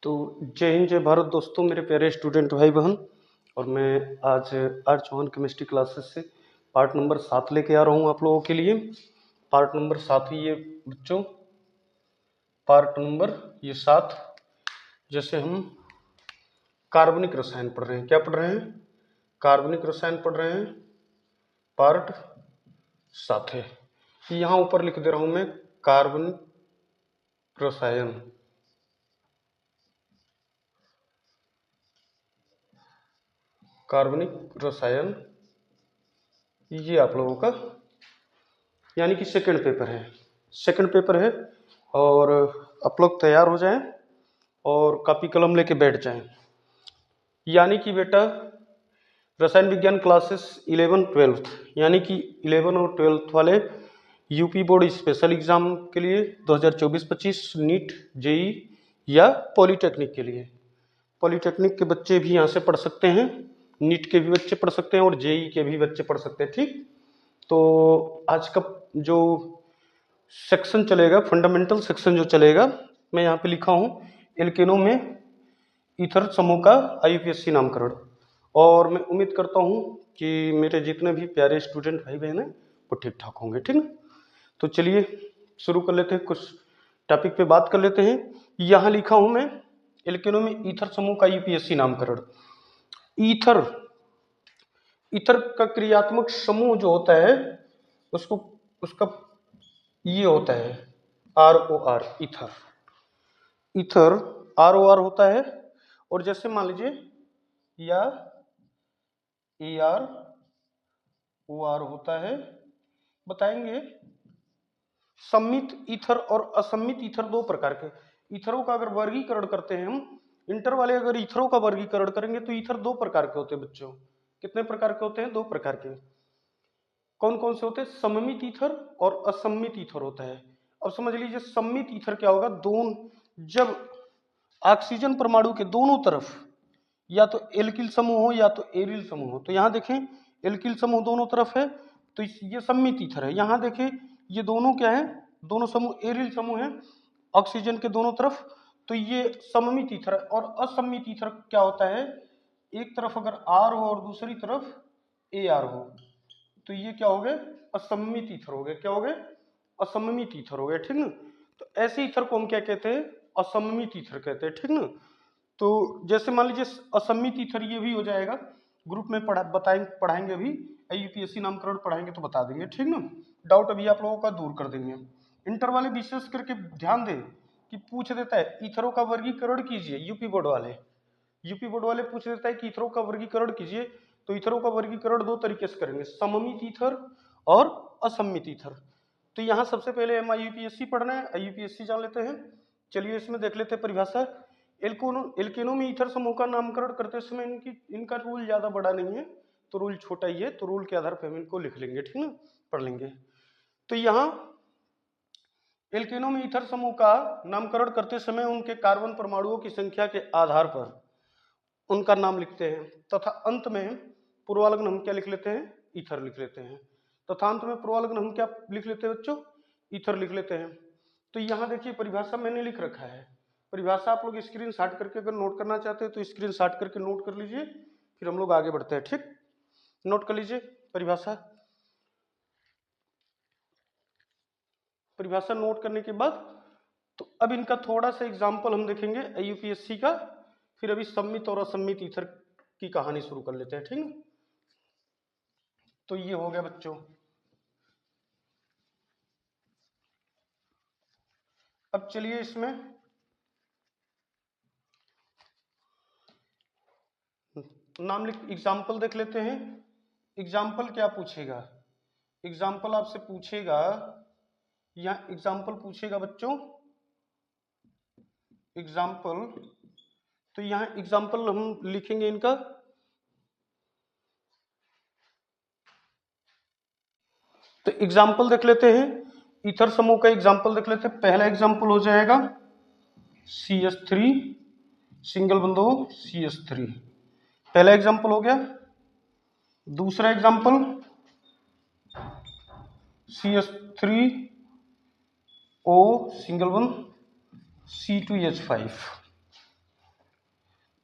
तो जय हिंद जय भारत दोस्तों, मेरे प्यारे स्टूडेंट भाई बहन। और मैं आज आर चौहान केमिस्ट्री क्लासेस से पार्ट नंबर 7 लेके आ रहा हूँ आप लोगों के लिए। पार्ट नंबर 7 ही ये बच्चों, पार्ट नंबर ये 7। जैसे हम कार्बनिक रसायन पढ़ रहे हैं, क्या पढ़ रहे हैं? कार्बनिक रसायन पढ़ रहे हैं, पार्ट 7 है। यहाँ ऊपर लिख दे रहा हूँ मैं कार्बनिक रसायन। कार्बनिक रसायन ये आप लोगों का यानी कि सेकंड पेपर है, सेकंड पेपर है। और आप लोग तैयार हो जाएं और कॉपी कलम लेके बैठ जाएं। यानी कि बेटा रसायन विज्ञान क्लासेस 11-12 यानी कि 11 और 12 वाले यूपी बोर्ड स्पेशल एग्जाम के लिए 2024-25 नीट जेई या पॉलीटेक्निक के लिए, पॉलीटेक्निक के बच्चे भी यहाँ से पढ़ सकते हैं, नीट के भी बच्चे पढ़ सकते हैं और जेई के भी बच्चे पढ़ सकते हैं। ठीक, तो आज का जो सेक्शन चलेगा, फंडामेंटल सेक्शन जो चलेगा, मैं यहाँ पे लिखा हूँ एल्केनो में ईथर समूह का आईयूपीएसी नामकरण। और मैं उम्मीद करता हूँ कि मेरे जितने भी प्यारे स्टूडेंट भाई बहन हैं वो ठीक ठाक होंगे। ठीक ना, तो चलिए शुरू कर लेते हैं, कुछ टॉपिक पे बात कर लेते हैं। यहाँ लिखा हूँ मैं एल्केनो में ईथर समूह का यूपीएससी नामकरण। ईथर, ईथर का क्रियात्मक समूह जो होता है उसको, उसका ये होता है ROR, ईथर। ईथर ROR होता है। और जैसे मान लीजिए या AROR होता है। बताएंगे सम्मित ईथर और असम्मित ईथर दो प्रकार के ईथरों का अगर वर्गीकरण करते हैं हम, इंटर वाले अगर ईथरों का वर्गीकरण करेंगे तो ईथर दो प्रकार के होते हैं बच्चों। कितने प्रकार के होते हैं? दो प्रकार के। कौन कौन से होते हैं? सममित ईथर और असम्मित ईथर होता है। अब समझ लीजिए सम्मित ईथर क्या होगा, दोनों जब ऑक्सीजन परमाणु के दोनों तरफ या तो एल्किल समूह हो या तो एरिल समूह हो। तो यहाँ देखें एल्किल समूह दोनों तरफ है तो ये सम्मित ईथर है। यहाँ देखें ये दोनों क्या है, दोनों समूह एरिल समूह है ऑक्सीजन के दोनों तरफ, तो ये सममित ईथर है। और असम्मित ईथर क्या होता है, एक तरफ अगर R हो और दूसरी तरफ AR हो तो ये क्या हो गए? असम्मित ईथर हो गए। क्या हो गए? असम्मित ईथर हो गए। ठीक ना, तो ऐसे ईथर को हम क्या कहते हैं? असम्मित ईथर कहते हैं। ठीक ना, तो जैसे मान लीजिए असम्मित ईथर ये भी हो जाएगा, ग्रुप में पढ़ाएंगे अभी, यूपीएससी नामकरण पढ़ाएंगे तो बता देंगे। ठीक ना, डाउट अभी आप लोगों का दूर कर देंगे। इंटर वाले विशेष करके ध्यान दें कि पूछ देता है ईथरों का वर्गीकरण कीजिए। यूपी बोर्ड वाले पूछ देता है कि ईथरों का वर्गीकरण कीजिए। तो ईथरों का वर्गीकरण दो तरीके से करेंगे, सममित ईथर और असम्मित ईथर। तो यहाँ सबसे पहले हम आईयूपीएससी पढ़ना है, आईयूपीएससी जान लेते हैं। चलिए इसमें देख लेते हैं परिभाषा। एल्केनो में ईथर समूह का नामकरण करते समय इनका रूल ज्यादा बड़ा नहीं है, तो रूल छोटा ही है, तो रूल के आधार पर हम इनको लिख लेंगे। ठीक ना, पढ़ लेंगे। तो यहाँ एल्केनो में ईथर समूह का नामकरण करते समय उनके कार्बन परमाणुओं की संख्या के आधार पर उनका नाम लिखते हैं तथा अंत में पूर्वालग्न हम क्या लिख लेते हैं? ईथर लिख लेते हैं। तथा अंत में पूर्वालग्न हम क्या लिख लेते हैं बच्चों? ईथर लिख लेते हैं। तो यहाँ देखिए परिभाषा मैंने लिख रखा है। परिभाषा आप लोग स्क्रीन शॉट करके अगर नोट करना चाहते हैं तो स्क्रीन शॉट करके नोट कर लीजिए, फिर हम लोग आगे बढ़ते हैं। ठीक, नोट कर लीजिए परिभाषा। परिभाषा नोट करने के बाद तो अब इनका थोड़ा सा एग्जाम्पल हम देखेंगे यूपीएससी का, फिर अभी सम्मित और असम्मित ईथर की कहानी शुरू कर लेते हैं। ठीक है, तो ये हो गया बच्चों। अब चलिए इसमें नाम लिख, एग्जाम्पल देख लेते हैं। एग्जाम्पल क्या पूछेगा? एग्जाम्पल आपसे पूछेगा, यहाँ एग्जाम्पल पूछेगा बच्चों, एग्जाम्पल। तो यहाँ एग्जाम्पल हम लिखेंगे इनका, तो एग्जाम्पल देख लेते हैं। ईथर समूह का एग्जाम्पल देख लेते हैं। पहला एग्जाम्पल हो जाएगा CH3 सिंगल बंदो CH3, पहला एग्जाम्पल हो गया। दूसरा एग्जाम्पल CH3O सिंगल बंद C2H5,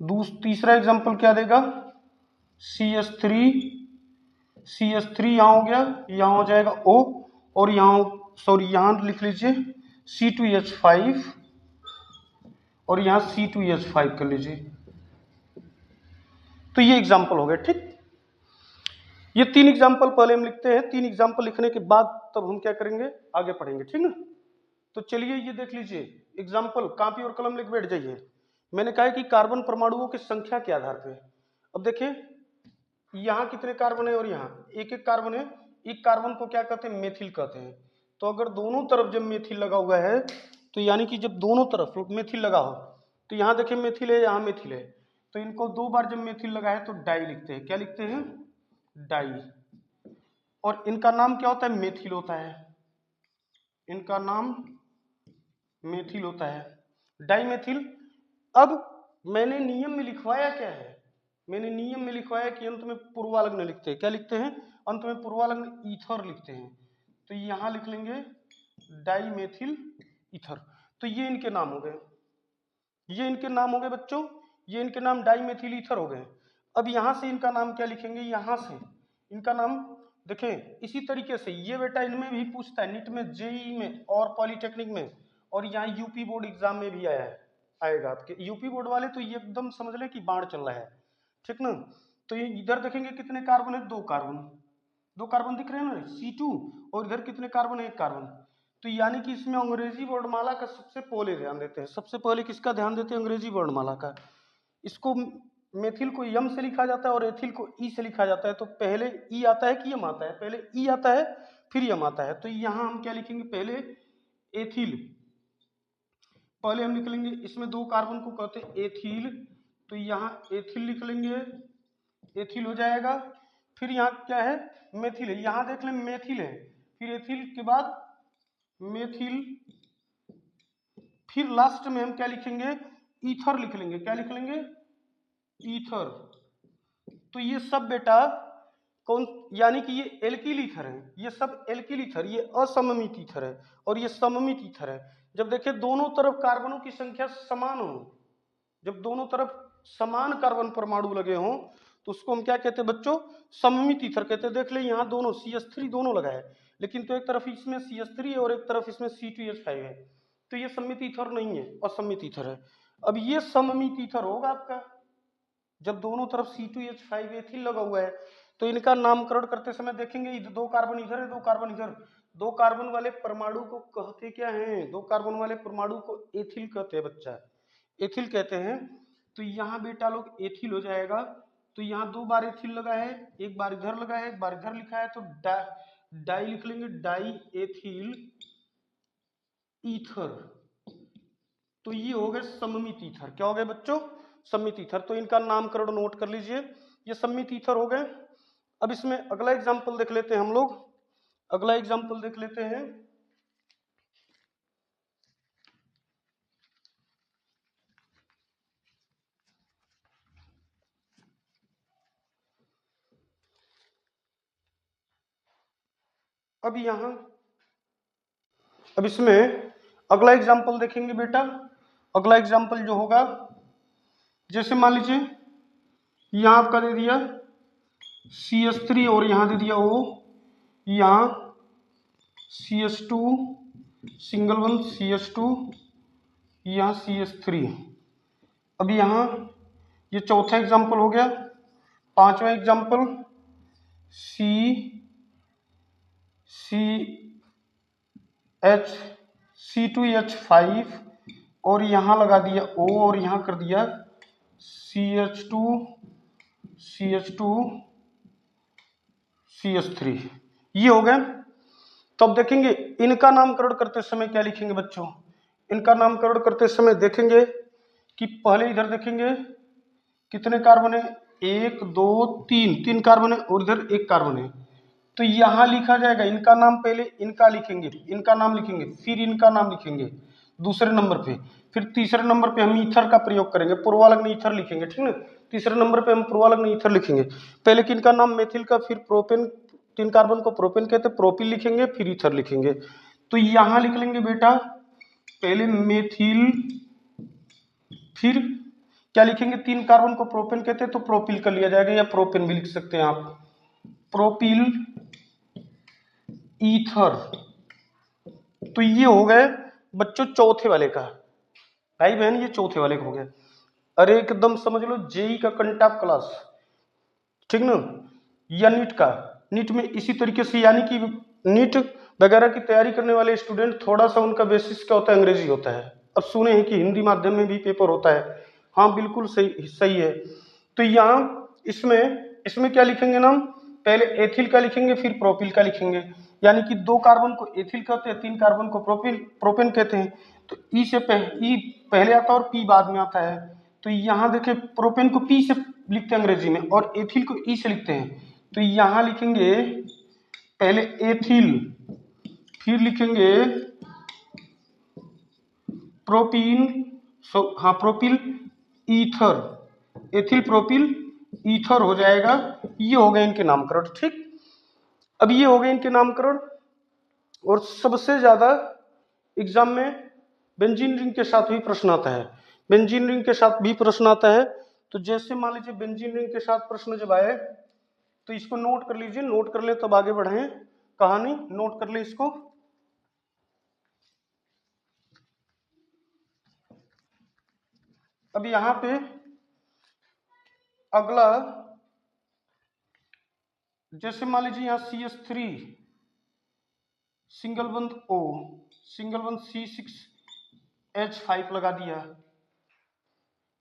तीसरा एग्जाम्पल क्या देगा, CH3 यहाँ हो गया, यहाँ हो जाएगा O, और यहाँ सॉरी यहाँ लिख लीजिए C2H5 और यहाँ C2H5 कर लीजिए। तो ये एग्जाम्पल हो गया। ठीक, ये 3 एग्जाम्पल पहले हम लिखते हैं। 3 एग्जाम्पल लिखने के बाद तब हम क्या करेंगे, आगे पढ़ेंगे। ठीक ना, तो चलिए ये देख लीजिए एग्जाम्पल, कॉपी और कलम लेके बैठ जाइए। मैंने कहा है कि कार्बन परमाणुओं की संख्या के आधार पे, अब देखिए यहाँ कितने कार्बन है और यहाँ एक एक कार्बन है। एक कार्बन को क्या कहते हैं, मेथिल कहते हैं। तो अगर दोनों तरफ जब मेथिल लगा हुआ है, तो यानी कि जब दोनों तरफ मेथिल लगा हो, तो यहाँ देखिए मेथिल है, यहाँ मेथिल है, तो इनको 2 बार जब मेथिल लगा है तो डाई लिखते हैं। क्या लिखते हैं, डाई। और इनका नाम क्या होता है, मेथिल होता है। इनका नाम मेथिल होता है, डाइमेथिल। अब मैंने नियम में लिखवाया क्या है, मैंने नियम में लिखवाया कि अंत में पूर्वालग्न लिखते हैं। क्या लिखते हैं, अंत में पूर्वालग्न ईथर लिखते हैं। तो यहां लिख लेंगे डाइमेथिल ईथर। तो ये इनके नाम हो गए, ये इनके नाम हो गए बच्चों, ये इनके नाम डाइमेथिल ईथर हो गए। अब यहां से इनका नाम क्या लिखेंगे, यहां से इनका नाम देखें इसी तरीके से। ये बेटा इनमें भी पूछता है, नीट में, जेईई में और पॉलिटेक्निक में, और यहाँ यूपी बोर्ड एग्जाम में भी आया है, आएगा आपके। यूपी बोर्ड वाले तो ये एकदम समझ ले कि बाढ़ चल रहा है। ठीक ना, तो ये इधर देखेंगे कितने कार्बन है, 2 कार्बन, 2 कार्बन दिख रहे हैं ना, C2, और इधर कितने कार्बन है, 1 कार्बन। तो यानी कि इसमें अंग्रेजी वर्णमाला का सबसे पहले ध्यान देते हैं। सबसे पहले किसका ध्यान देते हैं, अंग्रेजी वर्णमाला का। इसको मेथिल को यम से लिखा जाता है और एथिल को ई से लिखा जाता है। तो पहले ई आता है कि यम आता है, पहले ई आता है फिर यम आता है। तो यहाँ हम क्या लिखेंगे, पहले एथिल, पहले हम लिख लेंगे, इसमें 2 कार्बन को कहते हैं एथिल, तो यहाँ एथिल लिख लेंगे, एथिल हो जाएगा। फिर यहाँ क्या है, मेथिल है, यहाँ देख लें मेथिल है, फिर एथिल के बाद मेथिल, फिर लास्ट में हम क्या लिखेंगे, ईथर लिख लेंगे। क्या लिख लेंगे, ईथर। तो ये सब बेटा कौन, यानी कि ये एल्किल ईथर है, ये सब एल्किल ईथर, ये असममित ईथर है और ये सममित ईथर है। जब देखिए दोनों तरफ कार्बनों की संख्या समान हो, जब दोनों तरफ समान कार्बन परमाणु लगे हों, तो उसको हम क्या कहते हैं बच्चों, सममित ईथर कहते हैं। देख ले यहाँ दोनों CH3 दोनों लगा है, लेकिन तो एक तरफ इसमें CH3 है और एक तरफ इसमें C2H5 है, तो ये सममित ईथर नहीं है, असममित ईथर है। अब ये सममित ईथर होगा आपका जब दोनों तरफ C2H5 एथिल लगा हुआ है। तो इनका नामकरण करते समय देखेंगे 2 कार्बन इधर है, 2 कार्बन इधर। 2 कार्बन वाले परमाणु को कहते क्या हैं, 2 कार्बन वाले परमाणु को एथिल कहते हैं बच्चा, एथिल कहते हैं। तो यहाँ बेटा लोग एथिल हो जाएगा। तो यहाँ 2 बार एथिल लगा है, 1 बार इधर लगा है, 1 बार इधर लिखा है, तो डाई लिख लेंगे, डाई एथिल ईथर। तो ये हो गए सममित ईथर। क्या हो गए बच्चों, सममित ईथर। तो इनका नामकरण नोट कर लीजिए, ये सममित ईथर हो गए। अब इसमें अगला एग्जाम्पल देख लेते हैं हम लोग, अगला एग्जाम्पल देख लेते हैं। अब यहाँ, अब इसमें अगला एग्जाम्पल देखेंगे बेटा। अगला एग्जाम्पल जो होगा, जैसे मान लीजिए यहाँ आपका दे दिया CH3 और यहाँ दे दिया O, यहाँ CH2 सिंगल वन CH2, यहाँ CH3। अब यहाँ ये चौथा एग्जाम्पल हो गया। पांचवा एग्जाम्पल C2H5 और यहाँ लगा दिया O और यहाँ कर दिया CH3, ये हो गए। तो अब देखेंगे इनका नामकरण करते समय क्या लिखेंगे बच्चों, इनका नामकरण करते समय देखेंगे कि पहले इधर देखेंगे कितने कार्बन है, 1 2 3 कार्बन है और इधर 1 कार्बन है। तो यहां लिखा जाएगा इनका नाम, पहले इनका लिखेंगे, इनका नाम लिखेंगे, फिर इनका नाम लिखेंगे दूसरे नंबर पे, फिर तीसरे नंबर पे हम ईथर का प्रयोग करेंगे, पूर्वालग्न ईथर लिखेंगे। ठीक ना, तीसरे नंबर पे हम पूर्वालग्न ईथर लिखेंगे। पहले किनका नाम, मेथिल का, फिर प्रोपेन, 3 कार्बन को प्रोपेन कहते, प्रोपिल लिखेंगे, फिर ईथर लिखेंगे। तो यहां लिख लेंगे बेटा पहले मेथिल, फिर क्या लिखेंगे, 3 कार्बन को प्रोपेन कहते हैं तो प्रोपिल कर लिया जाएगा, या प्रोपेन भी लिख सकते हैं आप, प्रोपिल ईथर। तो ये हो गए बच्चों चौथे वाले का, भाई बहन ये चौथे वाले का हो गया। अरे एकदम समझ लो जेई का कंटाप क्लास, ठीक ना, या नीट का, नीट में इसी तरीके से, यानी कि नीट वगैरह की तैयारी करने वाले स्टूडेंट थोड़ा सा उनका बेसिस क्या होता है, अंग्रेजी होता है। अब सुने हैं कि हिंदी माध्यम में भी पेपर होता है, हाँ बिल्कुल सही सही है। तो यहाँ इसमें इसमें क्या लिखेंगे ना, पहले एथिल का लिखेंगे फिर प्रोपिल का लिखेंगे, यानी कि 2 कार्बन को एथिल कहते हैं, 3 कार्बन को प्रोपेन कहते हैं। तो ई से ई पहले आता है और पी बाद में आता है। तो यहाँ देखें प्रोपेन को पी से लिखते हैं अंग्रेजी में, और एथिल को ई से लिखते हैं। तो यहाँ लिखेंगे पहले एथिल, फिर लिखेंगे प्रोपीन, हाँ propyl ether, ethyl propyl ether हो जाएगा। ये हो गए इनके नामकरण, ठीक। अब ये हो गए इनके नामकरण, और सबसे ज्यादा एग्जाम में बेंजीन रिंग के साथ भी प्रश्न आता है, बेंजीन रिंग के साथ भी प्रश्न आता है। तो जैसे मान लीजिए बेंजीन रिंग के साथ प्रश्न जब आए तो इसको नोट कर लीजिए, नोट कर ले तब आगे बढ़े कहानी, नोट कर ले इसको। अब यहां पे अगला, जैसे मान लीजिए यहां CH3 सिंगल बंद O, सिंगल बंद C6H5 लगा दिया,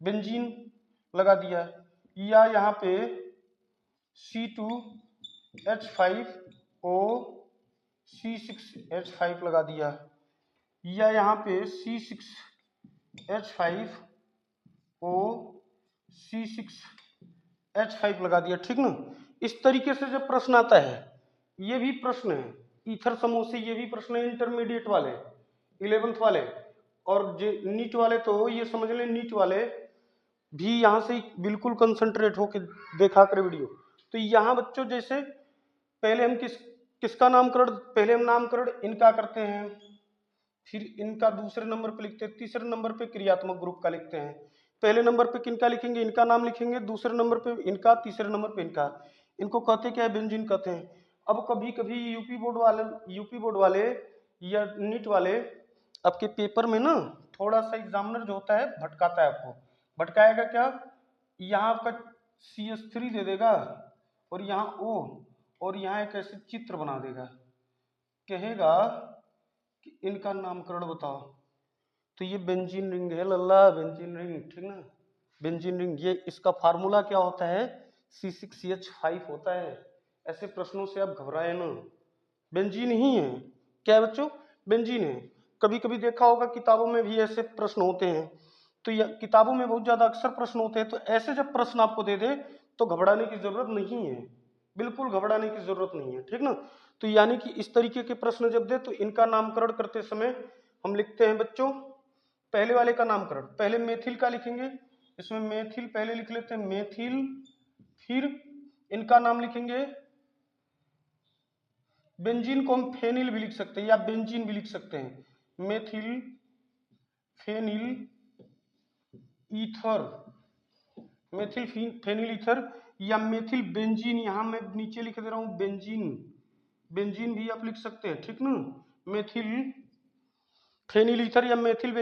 बेंजीन लगा दिया, या यहाँ पे C2H5O C6H5 लगा दिया, या यहाँ पे C6H5O C6H5 लगा दिया, ठीक ना। इस तरीके से जब प्रश्न आता है, ये भी प्रश्न है ईथर समूह से, ये भी प्रश्न है इंटरमीडिएट वाले 11th वाले, और नीट वाले तो ये समझ लें, नीट वाले भी यहाँ से बिल्कुल कंसंट्रेट होके देखा कर वीडियो। तो यहाँ बच्चों जैसे पहले हम किसका नामकरण, पहले हम नामकरण इनका करते हैं, फिर इनका दूसरे नंबर पे लिखते हैं, तीसरे नंबर पे क्रियात्मक ग्रुप का लिखते हैं। पहले नंबर पे किनका लिखेंगे, इनका नाम लिखेंगे, दूसरे नंबर पे इनका, तीसरे नंबर पे इनका। इनको कहते क्या है, बेंजीन कहते हैं। अब कभी कभी यूपी बोर्ड वाले या नीट वाले आपके पेपर में ना थोड़ा सा एग्जामिनर जो होता है भटकाता है आपको। भटकाएगा क्या, यहाँ आपका CH3 दे देगा और यहाँ O, और यहाँ एक ऐसे चित्र बना देगा, कहेगा कि इनका नामकरण बताओ। तो ये बेंजीन रिंग है लल्ला, बेंजीन रिंग, ठीक ना, बेंजीन रिंग। ये इसका फार्मूला क्या होता है, C6CH5 होता है। ऐसे प्रश्नों से आप घबराए ना, बेंजीन ही है। क्या है बच्चों, बेंजीन है। कभी कभी देखा होगा किताबों में भी ऐसे प्रश्न होते हैं, तो ये किताबों में बहुत ज्यादा अक्सर प्रश्न होते हैं। तो ऐसे जब प्रश्न आपको दे दे तो घबराने की जरूरत नहीं है, बिल्कुल घबराने की जरूरत नहीं है, ठीक ना। तो यानी कि इस तरीके के प्रश्न जब दे तो इनका नामकरण करते समय हम लिखते हैं बच्चों, पहले वाले का नामकरण पहले मेथिल का लिखेंगे, इसमें मेथिल पहले लिख लेते हैं, मेथिल, फिर इनका नाम लिखेंगे। बेंजीन को हम फेनिल भी लिख सकते हैं या बेंजीन भी लिख सकते हैं, methyl phenyl ether, methyl phenyl ether, या मेथिल बेंजीन, यहां मैं नीचे लिख दे रहा हूं बेंजीन, बेंजीन भी आप लिख सकते हैं, ठीक ना। मेथिल फेनिल ईथर या मेथिल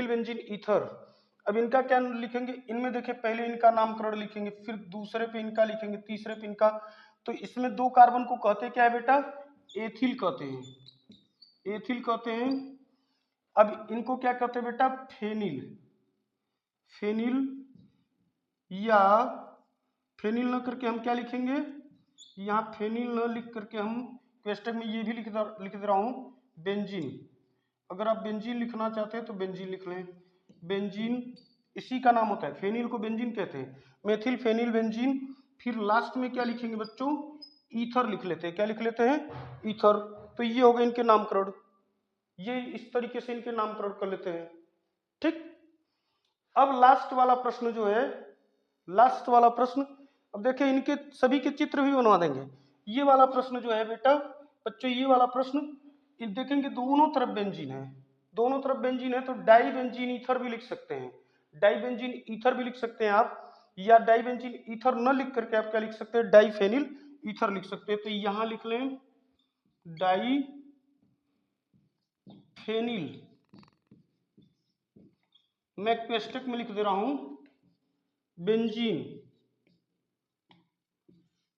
बेंजीन ईथर। अब इनका क्या लिखेंगे, इनमें देखिए पहले इनका नामकरण लिखेंगे, फिर दूसरे पे इनका लिखेंगे, तीसरे पे इनका। तो इसमें 2 कार्बन को कहते क्या है बेटा, एथिल कहते हैं, एथिल कहते हैं। अब इनको क्या कहते हैं बेटा, फेनिल, फेनिल, या फेनिल न करके हम क्या लिखेंगे, यहाँ फेनिल न लिख करके हम क्वेश्चन में ये भी लिख दे रहा हूं बेंजीन। अगर आप बेंजीन लिखना चाहते हैं तो बेंजीन लिख लें, बेंजीन इसी का नाम होता है, फेनिल को बेंजीन कहते हैं, मेथिल फेनिल बेंजीन। फिर लास्ट में क्या लिखेंगे बच्चों, ईथर लिख लेते हैं, क्या लिख लेते हैं, ईथर। तो ये हो गए इनके नामकरण, ये इस तरीके से इनके नामकरण कर लेते हैं, ठीक। अब लास्ट वाला प्रश्न जो है, लास्ट वाला प्रश्न, अब देखिए इनके सभी के चित्र भी बनवा देंगे। ये वाला प्रश्न जो है बेटा बच्चों, ये वाला प्रश्न देखेंगे दोनों तरफ बेंजीन है, दोनों तरफ बेंजीन है तो डाई बेंजीन ईथर भी लिख सकते हैं, डाइबेंजीन ईथर भी लिख सकते हैं आप, या डाइबेंजीन ईथर न लिख करके आप क्या लिख सकते हैं, डाइफेनिल ईथर लिख सकते हैं। तो यहां लिख लें डाइफेनिल, मैं क्वेश्चन में लिख दे रहा हूं बेंजीन,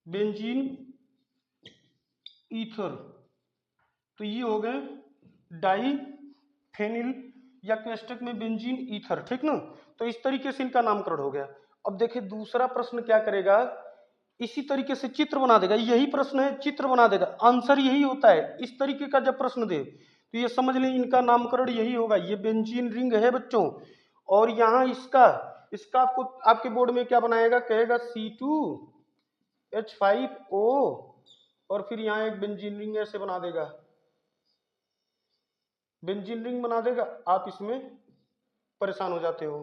बेंजीन ईथर। तो ये हो गए डाइफेनिल या क्वेश्चन में बेंजीन ईथर, ठीक ना। तो इस तरीके से इनका नामकरण हो गया। अब देखिए दूसरा प्रश्न क्या करेगा, इसी तरीके से चित्र बना देगा। यही प्रश्न है, चित्र बना देगा, आंसर यही होता है। इस तरीके का जब प्रश्न दे तो ये समझ लें इनका नामकरण यही होगा। ये बेंजीन रिंग है बच्चों, और यहां इसका इसका आपको आपके बोर्ड में क्या बनाएगा, कहेगा C2H5O, और फिर यहाँ एक बेंजीन रिंग ऐसे बना देगा, बेंजीन रिंग बना देगा। आप इसमें परेशान हो जाते हो,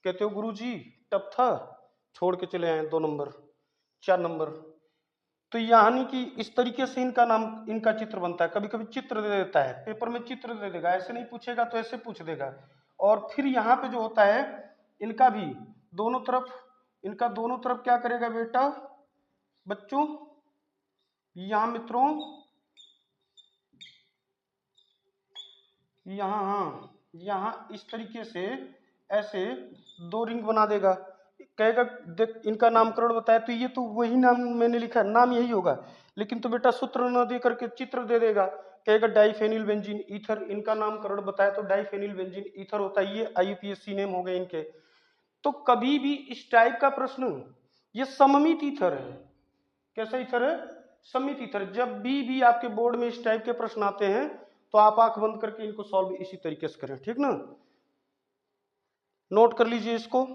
कहते हो गुरुजी टफ था, छोड़ के चले आए 2 नंबर 4 नंबर। तो यानी कि इस तरीके से इनका नाम, इनका चित्र बनता है। कभी कभी चित्र दे देता है, पेपर में चित्र दे देगा, ऐसे नहीं पूछेगा तो ऐसे पूछ देगा। और फिर यहाँ पे जो होता है इनका भी दोनों तरफ, इनका दोनों तरफ क्या करेगा बेटा बच्चों, यहाँ मित्रों यहाँ, हाँ यहाँ इस तरीके से ऐसे 2 रिंग बना देगा। कहेगा देख इनका नामकरण बताया, तो ये तो वही नाम मैंने लिखा, नाम यही होगा, लेकिन तो बेटा सूत्र न दे करके चित्र दे देगा। कहेगा डाइफेनिल बेंजीन ईथर, इनका नामकरण बताया तो डाइफेनिल बेंजीन ईथर होता है। ये IUPAC नेम हो गए इनके। तो कभी भी इस टाइप का प्रश्न, ये सममित ईथर है। कैसा ईथर है, सममित ईथर। जब भी आपके बोर्ड में इस टाइप के प्रश्न आते हैं तो आप आंख बंद करके इनको सॉल्व इसी तरीके से करें, ठीक ना। नोट कर लीजिए इसको।